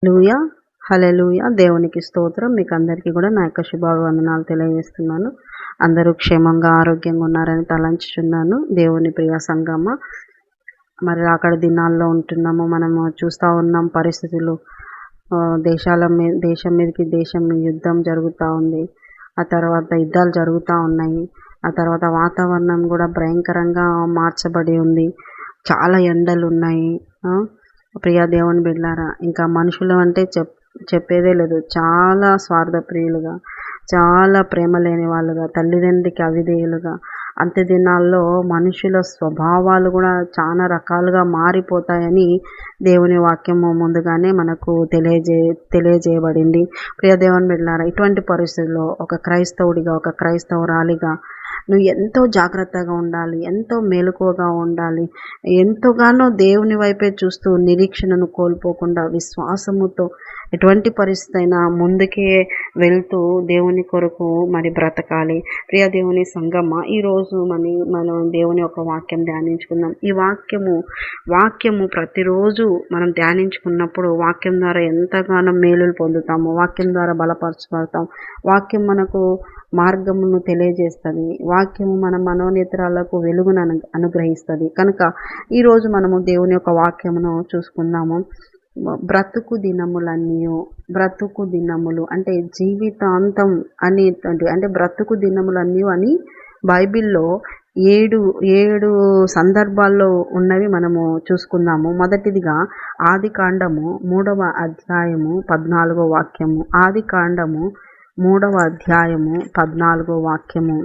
హల్లెలూయా హల్లెలూయా దేవునికి స్తోత్రం. మీకు అందరికీ కూడా నా యొక్క శుభాభివందనాలు తెలియజేస్తున్నాను. అందరూ క్షేమంగా ఆరోగ్యంగా ఉన్నారని తలంచుచున్నాను. దేవుని ప్రియ సంగమ, మరి అక్కడ దినాల్లో ఉంటున్నాము. మనము చూస్తూ ఉన్నాం పరిస్థితులు. దేశం మీదకి దేశం యుద్ధం జరుగుతూ ఉంది. ఆ తర్వాత యుద్ధాలు జరుగుతూ ఉన్నాయి. ఆ తర్వాత వాతావరణం కూడా భయంకరంగా మార్చబడి ఉంది. చాలా ఎండలు ఉన్నాయి. ప్రియ దేవుని బిడ్డలారా, ఇంకా మనుషులు అంటే చెప్పేదే లేదు. చాలా స్వార్థప్రియులుగా, చాలా ప్రేమ లేని వాళ్ళుగా, తల్లిదండ్రికి అవిధేయులుగా, అంత్య దినాల్లో మనుషుల స్వభావాలు కూడా చాలా రకాలుగా మారిపోతాయని దేవుని వాక్యము ముందుగానే మనకు తెలియజేయబడింది. ప్రియ దేవుని బిడ్డలారా, ఇటువంటి పరిస్థితుల్లో ఒక క్రైస్తవుడిగా, ఒక క్రైస్తవురాలిగా నువ్వు ఎంతో జాగ్రత్తగా ఉండాలి, ఎంతో మెలకువగా ఉండాలి. ఎంతగానో దేవుని వైపే చూస్తూ నిరీక్షణను కోల్పోకుండా విశ్వాసముతో ఎటువంటి పరిస్థితి అయినా ముందుకే వెళ్తూ దేవుని కొరకు మరి బ్రతకాలి. ప్రియ దేవుని సంగమ, ఈరోజు మనం దేవుని యొక్క వాక్యం ధ్యానించుకుందాం. ఈ వాక్యము ప్రతిరోజు మనం ధ్యానించుకున్నప్పుడు వాక్యం ద్వారా ఎంతగానో మేలులు పొందుతాము. వాక్యం ద్వారా బలపరచబడతాం. వాక్యం మనకు మార్గమును తెలియజేస్తుంది. వాక్యము మన మనోనేత్రాలకు వెలుగును అనుగ్రహిస్తుంది. కనుక ఈరోజు మనము దేవుని యొక్క వాక్యమును చూసుకుందాము. బ్రతుకు దినములు అంటే జీవితాంతం అనేటువంటి, అంటే బ్రతుకు దినములన్నీ అని బైబిల్లో ఏడు సందర్భాల్లో ఉన్నవి మనము చూసుకుందాము. మొదటిదిగా ఆదికాండము 3వ అధ్యాయము 14వ వాక్యము. ఆదికాండము 3వ అధ్యాయము 14వ వాక్యము.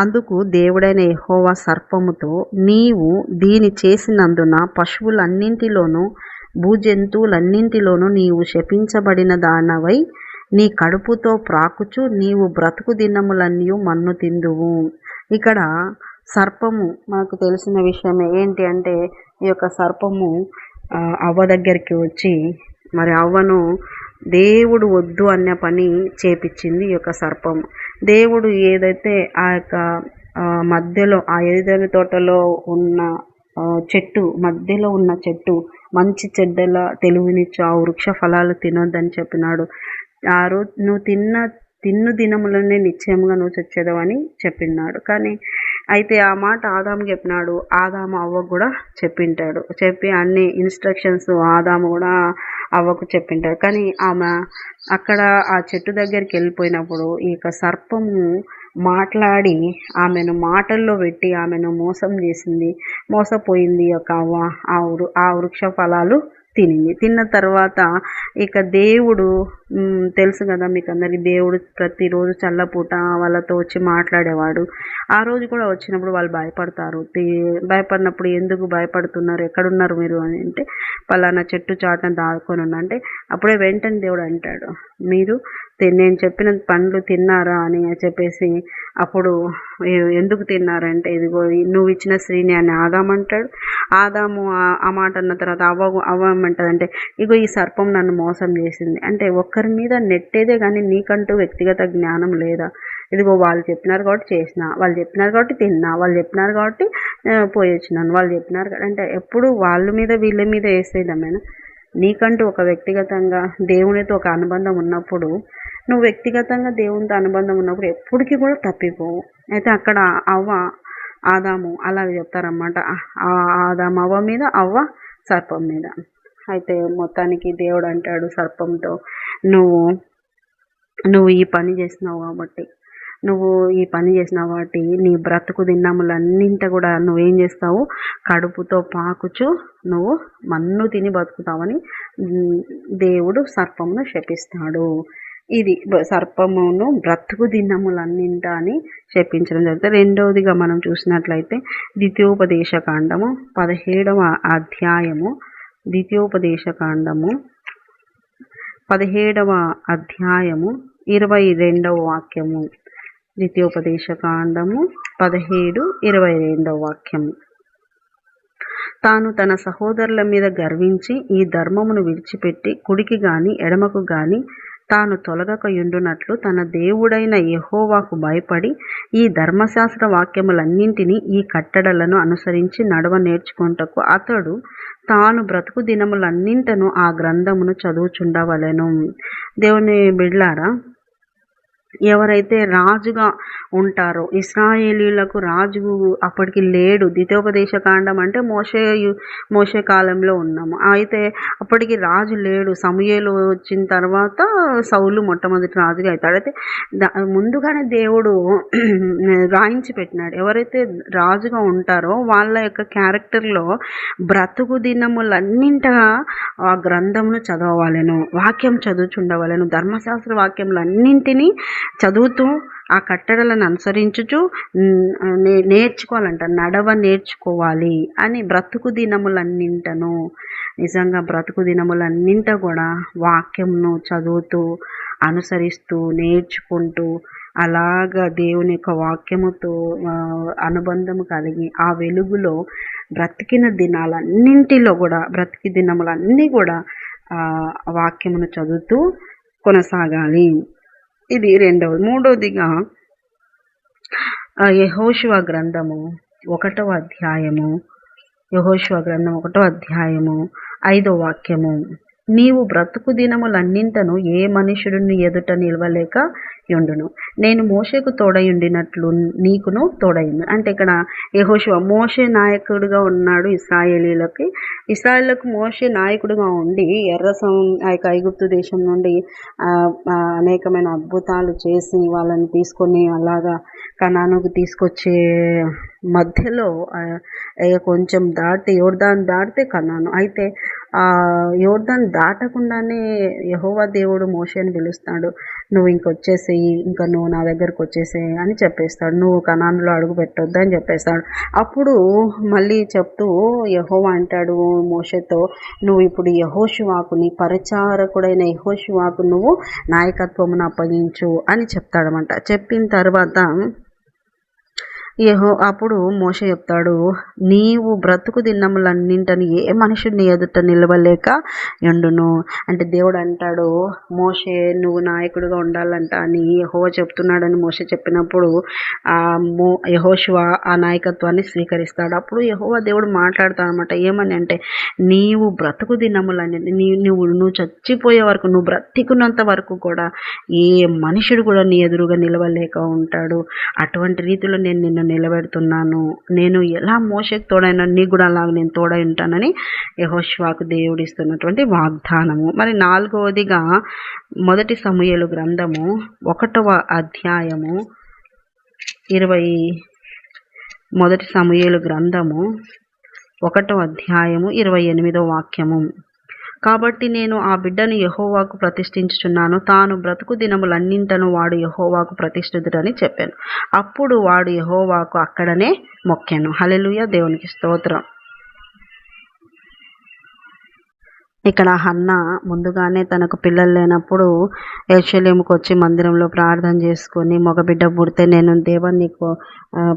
అందుకు దేవుడైన యెహోవా సర్పముతో, నీవు దీని చేసినందున పశువులన్నింటిలోనూ భూజంతువులన్నింటిలోనూ నీవు శపించబడిన దానవై నీ కడుపుతో ప్రాకుచు నీవు బ్రతుకు దినములన్నీ మన్ను తిందువు. ఇక్కడ సర్పము మనకు తెలిసిన విషయమే. ఏంటి అంటే, ఈ యొక్క సర్పము అవ్వ దగ్గరికి వచ్చి మరి అవ్వను దేవుడు వద్దు అన్న పని చేపించింది. ఈ యొక్క సర్పము దేవుడు ఏదైతే ఆ యొక్క మధ్యలో ఆ ఏదైనా తోటలో ఉన్న మధ్యలో ఉన్న చెట్టు మంచి చెడ్డల తెలివినిచ్చు ఆ వృక్ష ఫలాలు తినొద్దని చెప్పినాడు. ఆ రోజు నువ్వు తిన్ను దినములనే నిశ్చయముగా నువ్వు చచ్చేదవని చెప్పినాడు. కానీ అయితే ఆ మాట ఆదాము చెప్పినాడు. ఆదాము అవ్వకు కూడా చెప్పి అన్ని ఇన్స్ట్రక్షన్స్ ఆదాము కూడా అవ్వకు చెప్పింటాడు. కానీ ఆమె అక్కడ ఆ చెట్టు దగ్గరికి వెళ్ళిపోయినప్పుడు ఈ యొక్క సర్పము మాట్లాడి ఆమెను మాటల్లో పెట్టి ఆమెను మోసపోయింది. యొక్క అవ్వ ఆ వృక్ష ఫలాలు తిన్న తర్వాత ఇక దేవుడు తెలుసు కదా మీకు అందరికి, దేవుడు ప్రతిరోజు చల్లపూట వాళ్ళతో వచ్చి మాట్లాడేవాడు. ఆ రోజు కూడా వచ్చినప్పుడు వాళ్ళు భయపడతారు. భయపడినప్పుడు ఎందుకు భయపడుతున్నారు, ఎక్కడున్నారు మీరు అని అంటే, పలానా చెట్టు చాటున దాక్కొని ఉన్నా అంటే, అప్పుడే వెంటనే దేవుడు అంటాడు, మీరు నేను చెప్పిన పండ్లు తిన్నారా అని చెప్పేసి, అప్పుడు ఎందుకు తిన్నారంటే, ఇదిగో నువ్వు ఇచ్చిన స్త్రీని అని ఆదాము అంటాడు. ఆదాము ఆ మాట అన్న తర్వాత అవ్వ ఏమంటదంటే, ఇగో ఈ సర్పం నన్ను మోసం చేసింది. అంటే ఒక్కరి మీద నెట్టేదే కానీ నీకంటూ వ్యక్తిగత జ్ఞానం లేదా? ఇదిగో వాళ్ళు చెప్పినారు కాబట్టి చేసిన, వాళ్ళు చెప్పినారు కాబట్టి తిన్నా, వాళ్ళు చెప్పినారు కాబట్టి పోయి వచ్చినాను, వాళ్ళు చెప్పినారు అంటే ఎప్పుడు వాళ్ళ మీద వీళ్ళ మీద వేసేయడమేనా? నీకంటూ ఒక వ్యక్తిగతంగా దేవునితో ఒక అనుబంధం ఉన్నప్పుడు, నువ్వు వ్యక్తిగతంగా దేవునితో అనుబంధం ఉన్నప్పుడు ఎప్పటికీ కూడా తప్పిపోవు. అయితే అక్కడ ఆదాము అలాగే చెప్తారన్నమాట. ఆదాము అవ్వ మీద, అవ్వ సర్పం మీద. అయితే మొత్తానికి దేవుడు అంటాడు సర్పంతో, నువ్వు ఈ పని చేసినావు కాబట్టి నీ బ్రతుకు దినములన్నింట కూడా నువ్వేం చేస్తావు, కడుపుతో పాకుచు నువ్వు మన్ను తిని బతుకుతావని దేవుడు సర్పమును శపిస్తాడు. ఇది సర్పమును బ్రతుకు దినములన్నింట అని శపించడం జరుగుతుంది. రెండవదిగా మనం చూసినట్లయితే ద్వితీయోపదేశకాండము 17వ అధ్యాయము 22వ వాక్యము. ద్వితీయోపదేశకాండము 17:22 వాక్యము. తాను తన సహోదరుల మీద గర్వించి ఈ ధర్మమును విడిచిపెట్టి కుడికి గాని ఎడమకు గాని తాను తొలగకయుండునట్లు తన దేవుడైన యెహోవాకు భయపడి ఈ ధర్మశాస్త్ర వాక్యములన్నింటినీ ఈ కట్టడలను అనుసరించి నడవ నేర్చుకొనుటకు అతడు తాను బ్రతుకు దినములన్నింటను ఆ గ్రంథమును చదువుచుండవలెను. దేవుని బిడ్డలారా, ఎవరైతే రాజుగా ఉంటారో, ఇశ్రాయేలీయులకు రాజు అప్పటికి లేడు. ద్వితీయోపదేశ కాండం అంటే మోషే కాలంలో ఉన్నాము. అయితే అప్పటికి రాజు లేడు. సమూయేలు వచ్చిన తర్వాత సౌలు మొట్టమొదటి రాజుగా అవుతాడు. అయితే ముందుగానే దేవుడు రాయించి పెట్టినాడు. ఎవరైతే రాజుగా ఉంటారో వాళ్ళ యొక్క క్యారెక్టర్లో బ్రతుకు దినములన్నింటా ఆ గ్రంథమును చదవాలను, వాక్యం చదువుచుండవలను, ధర్మశాస్త్ర వాక్యములన్నింటినీ చదువుతూ ఆ కట్టడలను అనుసరించుచు నేర్చుకోవాలంట, నేర్చుకోవాలి అని. బ్రతుకు దినములన్నింటను, నిజంగా బ్రతుకు దినములన్నింట కూడా వాక్యంను చదువుతూ అనుసరిస్తూ నేర్చుకుంటూ అలాగా దేవుని యొక్క వాక్యముతో అనుబంధము కలిగి ఆ వెలుగులో బ్రతికిన దినాలన్నింటిలో కూడా, బ్రతికి దినములన్నీ కూడా వాక్యమును చదువుతూ కొనసాగాలి. ఇది రెండవది. మూడవదిగా యెహోషువ గ్రంథము 1వ అధ్యాయము, యెహోషువ గ్రంథం 1వ అధ్యాయము 5వ వాక్యము. నీవు బ్రతుకు దినములన్నింటను ఏ మనుషుడిని ఎదుట నిలవలేక యుండును, నేను మోషేకు తోడయుండినట్లు నీకును తోడయుండు. అంటే ఇక్కడ యెహోషువ, మోషే నాయకుడిగా ఉన్నాడు ఇశ్రాయేలులకు మోషే నాయకుడిగా ఉండి ఆ యొక్క ఐగుప్తు దేశం నుండి అనేకమైన అద్భుతాలు చేసి వాళ్ళని తీసుకొని అలాగా కనానుకు తీసుకొచ్చే మధ్యలో కొంచెం యోర్దాను దాటితే కనాను. అయితే ఆ యోర్దాను దాటకుండానే యెహోవా దేవుడు మోషేని పిలుస్తాడు. నువ్వు ఇంకొచ్చేసేయి, ఇంకా నువ్వు నా దగ్గరకు వచ్చేసేయి అని చెప్పేస్తాడు. నువ్వు కనానులో అడుగు పెట్టొద్దు అని చెప్పేస్తాడు. అప్పుడు మళ్ళీ చెప్తూ యెహోవా అంటాడు మోషేతో, నువ్వు ఇప్పుడు యెహోషువాకు, నీ పరిచారకుడైన యెహోషువాకు నువ్వు నాయకత్వమును అప్పగించు అని చెప్తాడనమాట. చెప్పిన తర్వాత అప్పుడు మోషే చెప్తాడు, నీవు బ్రతుకు దినములన్నింటని ఏ మనుషుడిని ఎదుట నిలవలేక యుండును. అంటే దేవుడు అంటాడు, మోషే నువ్వు నాయకుడిగా ఉండాలంట అని యెహోవా చెప్తున్నాడని మోషే చెప్పినప్పుడు యెహోషువ ఆ నాయకత్వాన్ని స్వీకరిస్తాడు. అప్పుడు యెహోవా దేవుడు మాట్లాడతాడు అనమాట. ఏమని అంటే, నీవు బ్రతుకు దినములన్నీ, నువ్వు చచ్చిపోయే వరకు, నువ్వు బ్రతికున్నంత వరకు కూడా ఏ మనుషుడు కూడా నీ ఎదురుగా నిలవలేక ఉంటాడు. అటువంటి రీతిలో నేను నిన్ను నిలబెడుతున్నాను. నేను ఎలా మోషేకు తోడైనా నీకు కూడా అలాగ నేను తోడై ఉంటానని యెహోషువకు దేవుడు ఇస్తున్నటువంటి వాగ్దానము. మరి నాలుగవదిగా 1 సమూయేలు గ్రంథము 1వ అధ్యాయము 1 సమూయేలు గ్రంథము 1వ అధ్యాయము 28వ వాక్యము. కాబట్టి నేను ఆ బిడ్డను యెహోవాకు ప్రతిష్ఠించుచున్నాను, తాను బ్రతుకు దినములన్నింటను వాడు యెహోవాకు ప్రతిష్ఠితుడని చెప్పాను. అప్పుడు వాడు యెహోవాకు అక్కడనే మొక్కాను. హల్లెలూయా, దేవునికి స్తోత్రం. ఇక్కడ హన్నా ముందుగానే తనకు పిల్లలు లేనప్పుడు యెరూషలేముకు వచ్చి మందిరంలో ప్రార్థన చేసుకొని, మగబిడ్డ పుడితే నేను దేవాన్ని నీకు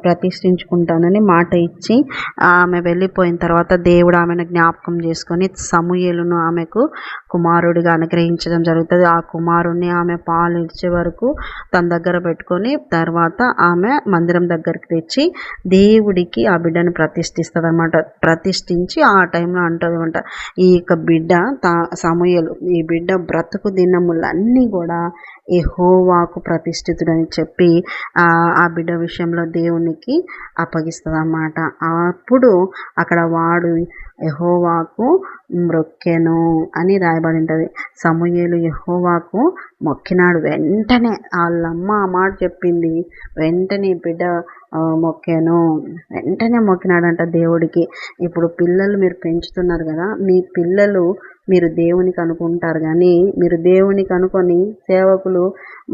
ప్రతిష్ఠించుకుంటానని మాట ఇచ్చి ఆమె వెళ్ళిపోయిన తర్వాత దేవుడు ఆమెను జ్ఞాపకం చేసుకొని సమూయేలును ఆమెకు కుమారుడిగా అనుగ్రహించడం జరుగుతుంది. ఆ కుమారుడిని ఆమె పాలు ఇచ్చే వరకు తన దగ్గర పెట్టుకొని తర్వాత ఆమె మందిరం దగ్గరికి తెచ్చి దేవుడికి ఆ బిడ్డను ప్రతిష్ఠిస్తుంది అనమాట. ప్రతిష్ఠించి ఆ టైంలో అంటుంది అనమాట, ఈ యొక్క బిడ్డ సమూయేలు, ఈ బిడ్డ బ్రతుకు దినములన్నీ కూడా యెహోవాకు ప్రతిష్ఠితుడని చెప్పి ఆ బిడ్డ విషయంలో దేవునికి అప్పగిస్తుంది అన్నమాట. అప్పుడు అక్కడ వాడు యెహోవాకు మొక్కెను అని రాయబడి ఉంటుంది. సమూయేలు యెహోవాకు మొక్కినాడు. వెంటనే వాళ్ళమ్మ ఆ మాట చెప్పింది, వెంటనే బిడ్డ మొక్కాను, వెంటనే మొక్కినాడంట దేవుడికి. ఇప్పుడు పిల్లలు మీరు పెంచుతున్నారు కదా, మీ పిల్లలు మీరు దేవునికి అనుకుంటారు, కానీ మీరు దేవునికి అనుకొని సేవకులు,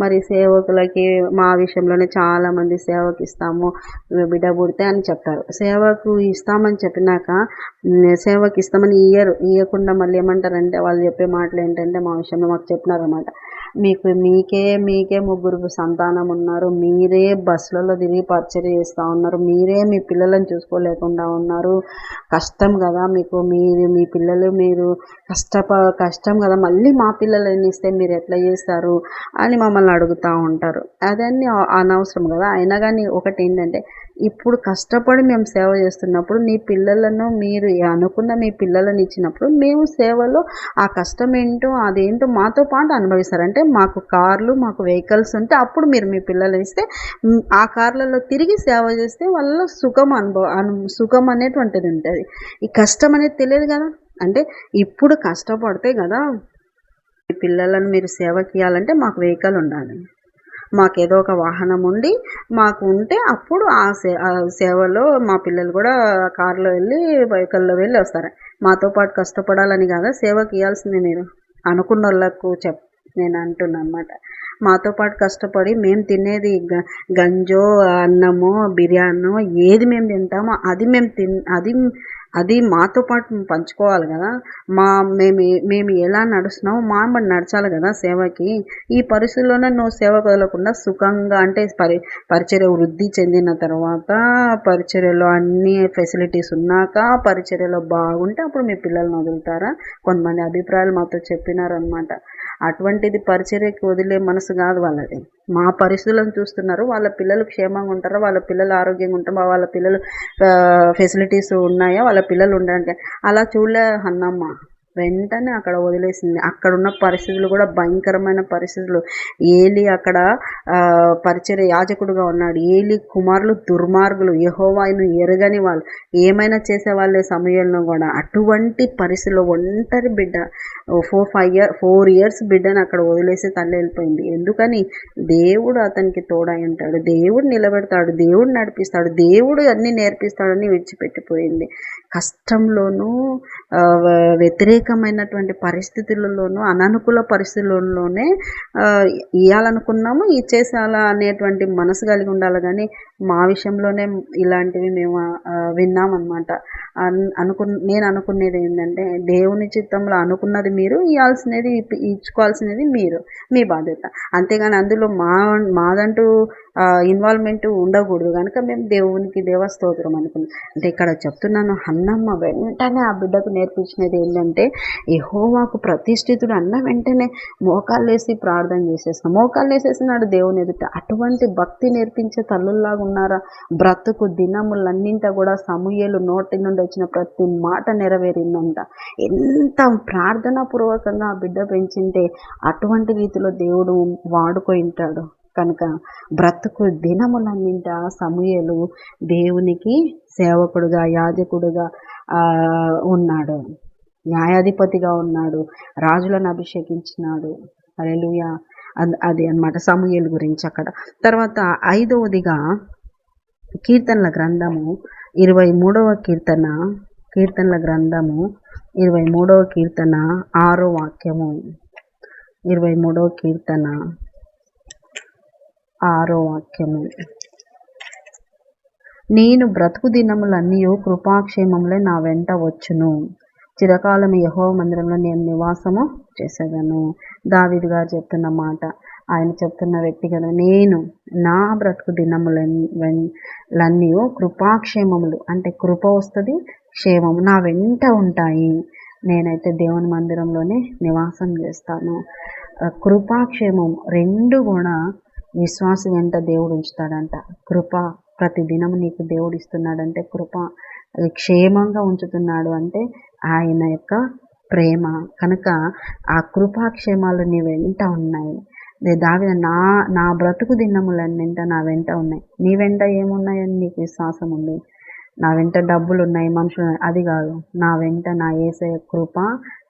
మరి సేవకులకి మా విషయంలోనే చాలామంది సేవకు ఇస్తాము బిడ్డ పుడితే అని చెప్తారు. సేవకు ఇస్తామని చెప్పినాక సేవకి ఇస్తామని ఇవ్వకుండా మళ్ళీ ఏమంటారంటే, వాళ్ళు చెప్పే మాటలు ఏంటంటే, మా విషయంలో మాకు చెప్పినారన్నమాట, మీకే 3 సంతానం ఉన్నారు, మీరే బస్సులలో తిరిగి పరిచర్య చేస్తూ ఉన్నారు, మీరే మీ పిల్లలను చూసుకోలేకుండా ఉన్నారు, కష్టం కదా మీకు, మీ పిల్లలు మీరు కష్టం కదా, మళ్ళీ మా పిల్లలని ఇస్తే మీరు ఎట్లా చేస్తారు అని మమ్మల్ని అడుగుతూ ఉంటారు. అదన్నీ అనవసరం కదా. అయినా కానీ ఒకటి ఏంటంటే, ఇప్పుడు కష్టపడి మేము సేవ చేస్తున్నప్పుడు నీ పిల్లలను మీరు అనుకున్న మీ పిల్లలను ఇచ్చినప్పుడు మేము సేవలో ఆ కష్టం ఏంటో అదేంటో మాతో పాటు అనుభవిస్తారు. అంటే మాకు కార్లు మాకు వెహికల్స్ ఉంటే అప్పుడు మీరు మీ పిల్లలు ఇస్తే ఆ కార్లలో తిరిగి సేవ చేస్తే వాళ్ళ సుఖం అనేటువంటిది ఉంటుంది. ఈ కష్టం అనేది తెలియదు కదా. అంటే ఇప్పుడు కష్టపడితే కదా మీ పిల్లలను మీరు సేవకి ఇవ్వాలంటే మాకు వెహికల్ ఉండాలి, మాకు ఏదో ఒక వాహనం ఉండి మాకు ఉంటే అప్పుడు ఆ సేవలో మా పిల్లలు కూడా కారులో వెళ్ళి వెహికల్లో వెళ్ళి వస్తారు. మాతో పాటు కష్టపడాలని కాదా సేవకి ఇవ్వాల్సింది మీరు అనుకున్న వాళ్ళకు నేను అంటున్నాను అనమాట. మాతో పాటు కష్టపడి మేము తినేది గంజో అన్నమో బిర్యానో ఏది మేము తింటామో అది అది మాతో పాటు పంచుకోవాలి కదా. మేము ఎలా నడుస్తున్నామో మామూలు నడచాలి కదా సేవకి. ఈ పరిస్థితుల్లోనే నువ్వు సేవ వదలకుండా సుఖంగా అంటే పరిచర్య వృద్ధి చెందిన తర్వాత పరిచర్యలో అన్ని ఫెసిలిటీస్ ఉన్నాక పరిచర్యలో బాగుంటే అప్పుడు మీ పిల్లల్ని వదులుతారా? కొంతమంది అభిప్రాయాలు మాతో చెప్పినారనమాట. అటువంటిది పరిచర్యకి వదిలే మనసు కాదు వాళ్ళది. మా పరిస్థితులను చూస్తున్నారు, వాళ్ళ పిల్లలు క్షేమంగా ఉంటారా, వాళ్ళ పిల్లలు ఆరోగ్యంగా ఉంటారా, వాళ్ళ పిల్లలు ఫెసిలిటీస్ ఉన్నాయా, వాళ్ళ పిల్లలు ఉండడానికి అలా చూడలే అన్నమ్మ. వెంటనే అక్కడ వదిలేసింది. అక్కడున్న పరిస్థితులు కూడా భయంకరమైన పరిస్థితులు. ఏలి అక్కడ పరిచర్య యాజకుడుగా ఉన్నాడు. ఏలి కుమారులు దుర్మార్గులు, యెహోవాను ఎరగని వాళ్ళు, ఏమైనా చేసేవాళ్ళే సమూయేలును కూడా. అటువంటి పరిస్థితిలో ఒంటరి బిడ్డ 4 years బిడ్డను అక్కడ వదిలేసి తల్లి వెళ్ళిపోయింది. ఎందుకని? దేవుడు అతనికి తోడై ఉంటాడు, దేవుడు నిలబెడతాడు, దేవుడు నడిపిస్తాడు, దేవుడు అన్నీ నేర్పిస్తాడని విడిచిపెట్టిపోయింది. కష్టంలోనూ వ్యతిరేకమైనటువంటి పరిస్థితులలోనూ అననుకూల పరిస్థితుల్లోనే ఇవ్వాలనుకున్నాము ఇచ్చేసాలా అనేటువంటి మనసు కలిగి ఉండాలి. కానీ మా విషయంలోనే ఇలాంటివి మేము విన్నామన్నమాట. నేను అనుకునేది ఏంటంటే, దేవుని చిత్తంలో అనుకున్నది మీరు, ఇవ్వాల్సినది ఇచ్చుకోవాల్సినది మీరు, మీ బాధ్యత. అంతేగాని అందులో మాదంటూ ఇన్వాల్వ్మెంట్ ఉండకూడదు. కనుక మేము దేవునికి దేవస్తోత్రం అనుకున్నాం. అంటే ఇక్కడ చెప్తున్నాను, అన్నమ్మ వెంటనే ఆ బిడ్డకు నేర్పించినది ఏంటంటే, యెహోవాకు ప్రతిష్ఠితుడు అన్న వెంటనే మోకాళ్ళు వేసి ప్రార్థన చేసేస్తున్నాం. మోకాళ్ళు వేసేసినాడు దేవుని ఎదుట. అటువంటి భక్తి నేర్పించే తల్లుల్లాగా ఉన్నారా? బ్రతుకు దినములన్నింట కూడా సమూయేలు నోటి నుండి వచ్చిన ప్రతి మాట నెరవేరిందంట. ఎంత ప్రార్థనా పూర్వకంగా ఆ బిడ్డ పెంచింటే అటువంటి రీతిలో దేవుడు వాడుకుంటాడు. కనుక బ్రతుకు దినములన్నింట సమూయేలు దేవునికి సేవకుడుగా యాజకుడుగా ఉన్నాడు, న్యాయాధిపతిగా ఉన్నాడు, రాజులను అభిషేకించినాడు. హల్లెలూయా. అది అన్నమాట సమూయేలు గురించి అక్కడ. తర్వాత 5వదిగా కీర్తనల గ్రంథము 23వ కీర్తన, కీర్తనల గ్రంథము 23వ కీర్తన 6వ వాక్యము. 23వ కీర్తన 6వ వాక్యము. నేను బ్రతుకు దినములన్నీ కృపాక్షేమములే నా వెంట వచ్చును, చిరకాలం యెహోవా మందిరంలో నేను నివాసము చేసేదను. దావీదు గారు చెప్తున్న మాట, ఆయన చెప్తున్న వ్యక్తి కదా. నేను నా బ్రతుకు దినములన్నీ కృపాక్షేమములు అంటే కృప వస్తుంది, క్షేమము నా వెంట ఉంటాయి. నేనైతే దేవుని మందిరంలోనే నివాసం చేస్తాను. కృపాక్షేమం రెండు కూడా విశ్వాసం వెంట దేవుడు ఉంచుతాడంట. కృప ప్రతి దినము నీకు దేవుడు ఇస్తున్నాడంటే కృప క్షేమంగా ఉంచుతున్నాడు అంటే ఆయన యొక్క ప్రేమ. కనుక ఆ కృపాక్షేమాలు నీ వెంట ఉన్నాయి. దావీదు నా బ్రతుకు దినములన్నింట నా వెంట ఉన్నాయి. నీ వెంట ఏమున్నాయని నీకు విశ్వాసం ఉంది? నా వెంట డబ్బులు ఉన్నాయి, మనుషులు ఉన్నాయి, అది కాదు. నా వెంట నా యేసయ్య కృప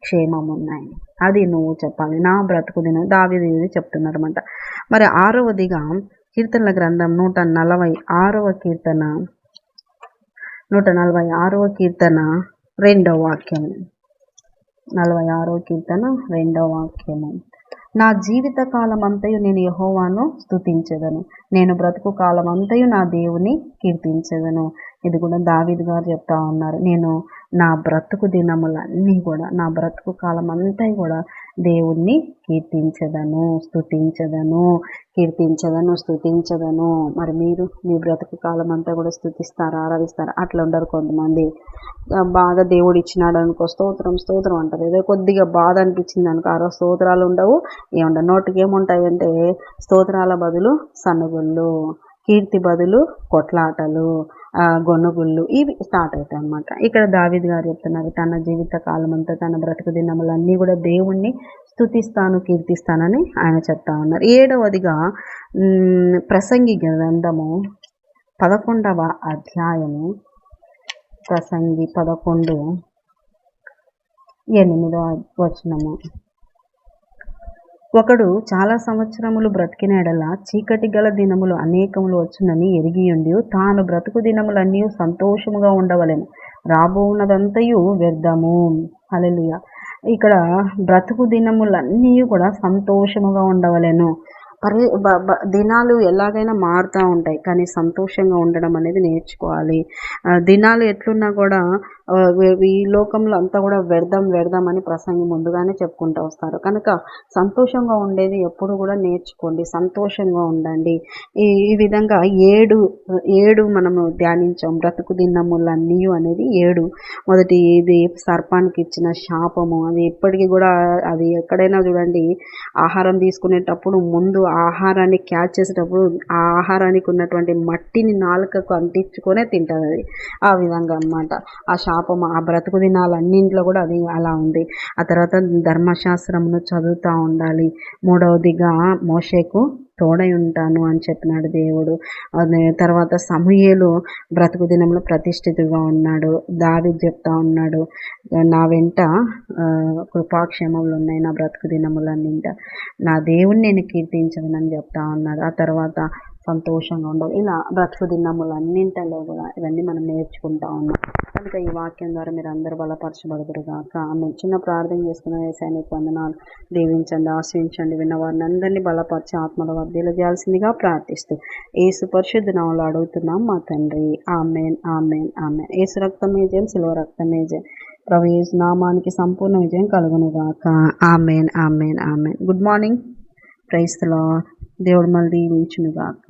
క్షేమం ఉన్నాయి. అది నువ్వు చెప్పాలి. నా బ్రతుకు దినం దావీదు ఇది చెప్తున్నారు అన్నమాట. మరి 6వదిగా కీర్తనల గ్రంథం 146వ కీర్తన, 146వ కీర్తన 2వ వాక్యము. 46వ కీర్తన 2వ వాక్యము. నా జీవిత కాలమంతయు నేను యెహోవాను స్తుతించెదను, నేను బ్రతుకు కాలమంతయు నా దేవుని కీర్తించెదను. ఇది కూడా దావీదు గారు చెప్తా ఉన్నారు. నేను నా బ్రతుకు దినములన్నీ కూడా, నా బ్రతుకు కాలం అంతా కూడా దేవుణ్ణి స్తుతించదను. మరి మీరు మీ బ్రతుకు కాలం అంతా కూడా స్తుతిస్తారా, ఆరాధిస్తారా? అట్లా ఉండరు కొంతమంది. బాగా దేవుడు ఇచ్చినాడు అనుకో స్తోత్రం అంటారు. ఏదో కొద్దిగా బాధ అనిపించింది అనుకో ఆ రోజు స్తోత్రాలు ఉండవు, ఏముండవు. నోటికి ఏముంటాయి అంటే స్తోత్రాల బదులు సనుగుళ్ళు, కీర్తి బదులు కొట్లాటలు, గొనుగుళ్ళు ఇవి స్టార్ట్ అవుతాయి అన్నమాట. ఇక్కడ దావీదు గారు చెప్తున్నారు, తన జీవిత కాలం అంతా తన బ్రతుకు దినములన్నీ కూడా దేవుణ్ణి స్తుతిస్తాను, కీర్తిస్తానని ఆయన చెప్తా ఉన్నారు. 7వదిగా ప్రసంగి గ్రంథము 11వ అధ్యాయము, ప్రసంగి 11:8 వచనము. ఒకడు చాలా సంవత్సరములు బ్రతికిన ఎడల చీకటి గల దినములు అనేకములు వచ్చునని ఎరిగియుండి తాను బ్రతుకు దినములన్నీ సంతోషముగా ఉండవలెను, రాబోవున్నదంతయు వ్యర్థము. హల్లెలూయా. ఇక్కడ బ్రతుకు దినములన్నీ కూడా సంతోషముగా ఉండవలెను. దినాలు ఎలాగైనా మారుతూ ఉంటాయి, కానీ సంతోషంగా ఉండడం అనేది నేర్చుకోవాలి. దినాలు ఎట్లున్నా కూడా ఈ లోకంలో అంతా కూడా వ్యర్థం అని ప్రసంగి ముందుగానే చెప్పుకుంటూ వస్తారు. కనుక సంతోషంగా ఉండేది ఎప్పుడు కూడా నేర్చుకోండి, సంతోషంగా ఉండండి. ఈ విధంగా ఏడు మనము ధ్యానించాం. బ్రతుకు దినములన్నీ అనేది 7. మొదటి ఇది సర్పానికి ఇచ్చిన శాపము. అది ఎప్పటికీ కూడా అది ఎక్కడైనా చూడండి, ఆహారం తీసుకునేటప్పుడు ముందు ఆహారాన్ని క్యాచ్ చేసేటప్పుడు ఆ ఆహారానికి ఉన్నటువంటి మట్టిని నాలుకకు అంటించుకొనే తింటుంది అది. ఆ విధంగా అన్నమాట ఆ శాపము. ఆ బ్రతుకు దినాలన్నింటిలో కూడా అది అలా ఉంది. ఆ తర్వాత ధర్మశాస్త్రమును చదువుతూ ఉండాలి. 3వదిగా మోషేకు తోడై ఉంటాను అని చెప్పినాడు దేవుడు. తర్వాత సమూయేలు బ్రతుకు దినంలో ప్రతిష్ఠితుగా ఉన్నాడు. దావీదు చెప్తా ఉన్నాడు, నా వెంట కృపాక్షేమములు ఉన్నాయి, నా బ్రతుకు దినములన్నింట నా దేవుణ్ణి నేను కీర్తించదనని చెప్తా ఉన్నాడు. ఆ తర్వాత సంతోషంగా ఉండవు. ఇలా బ్రతుకు దినములన్నింటిలో కూడా ఇవన్నీ మనం నేర్చుకుంటా ఉన్నాం. కనుక ఈ వాక్యం ద్వారా మీరు అందరూ బలపరచబడుదురుగాక. ఆమె చిన్న ప్రార్థన చేసుకున్న ఏసయ్యకు వందనాలు. దీవించండి, ఆశ్రయించండి, విన్నవారిని అందరినీ బలపరిచి ఆత్మల వర్ధిల్ల చేయాల్సిందిగా ప్రార్థిస్తూ యేసు పరిశుద్ధ నామములో అడుగుతున్నాం మా తండ్రి. Amen, amen, amen. యేసు రక్తమే జయం, సిలువ రక్తమే జయం. ప్రభు యేసు నామానికి సంపూర్ణ విజయం కలుగునుగాక. Amen, amen, amen. Good morning. Praise the lord. దేవుడు మళ్ళీ దీవించునుగాక.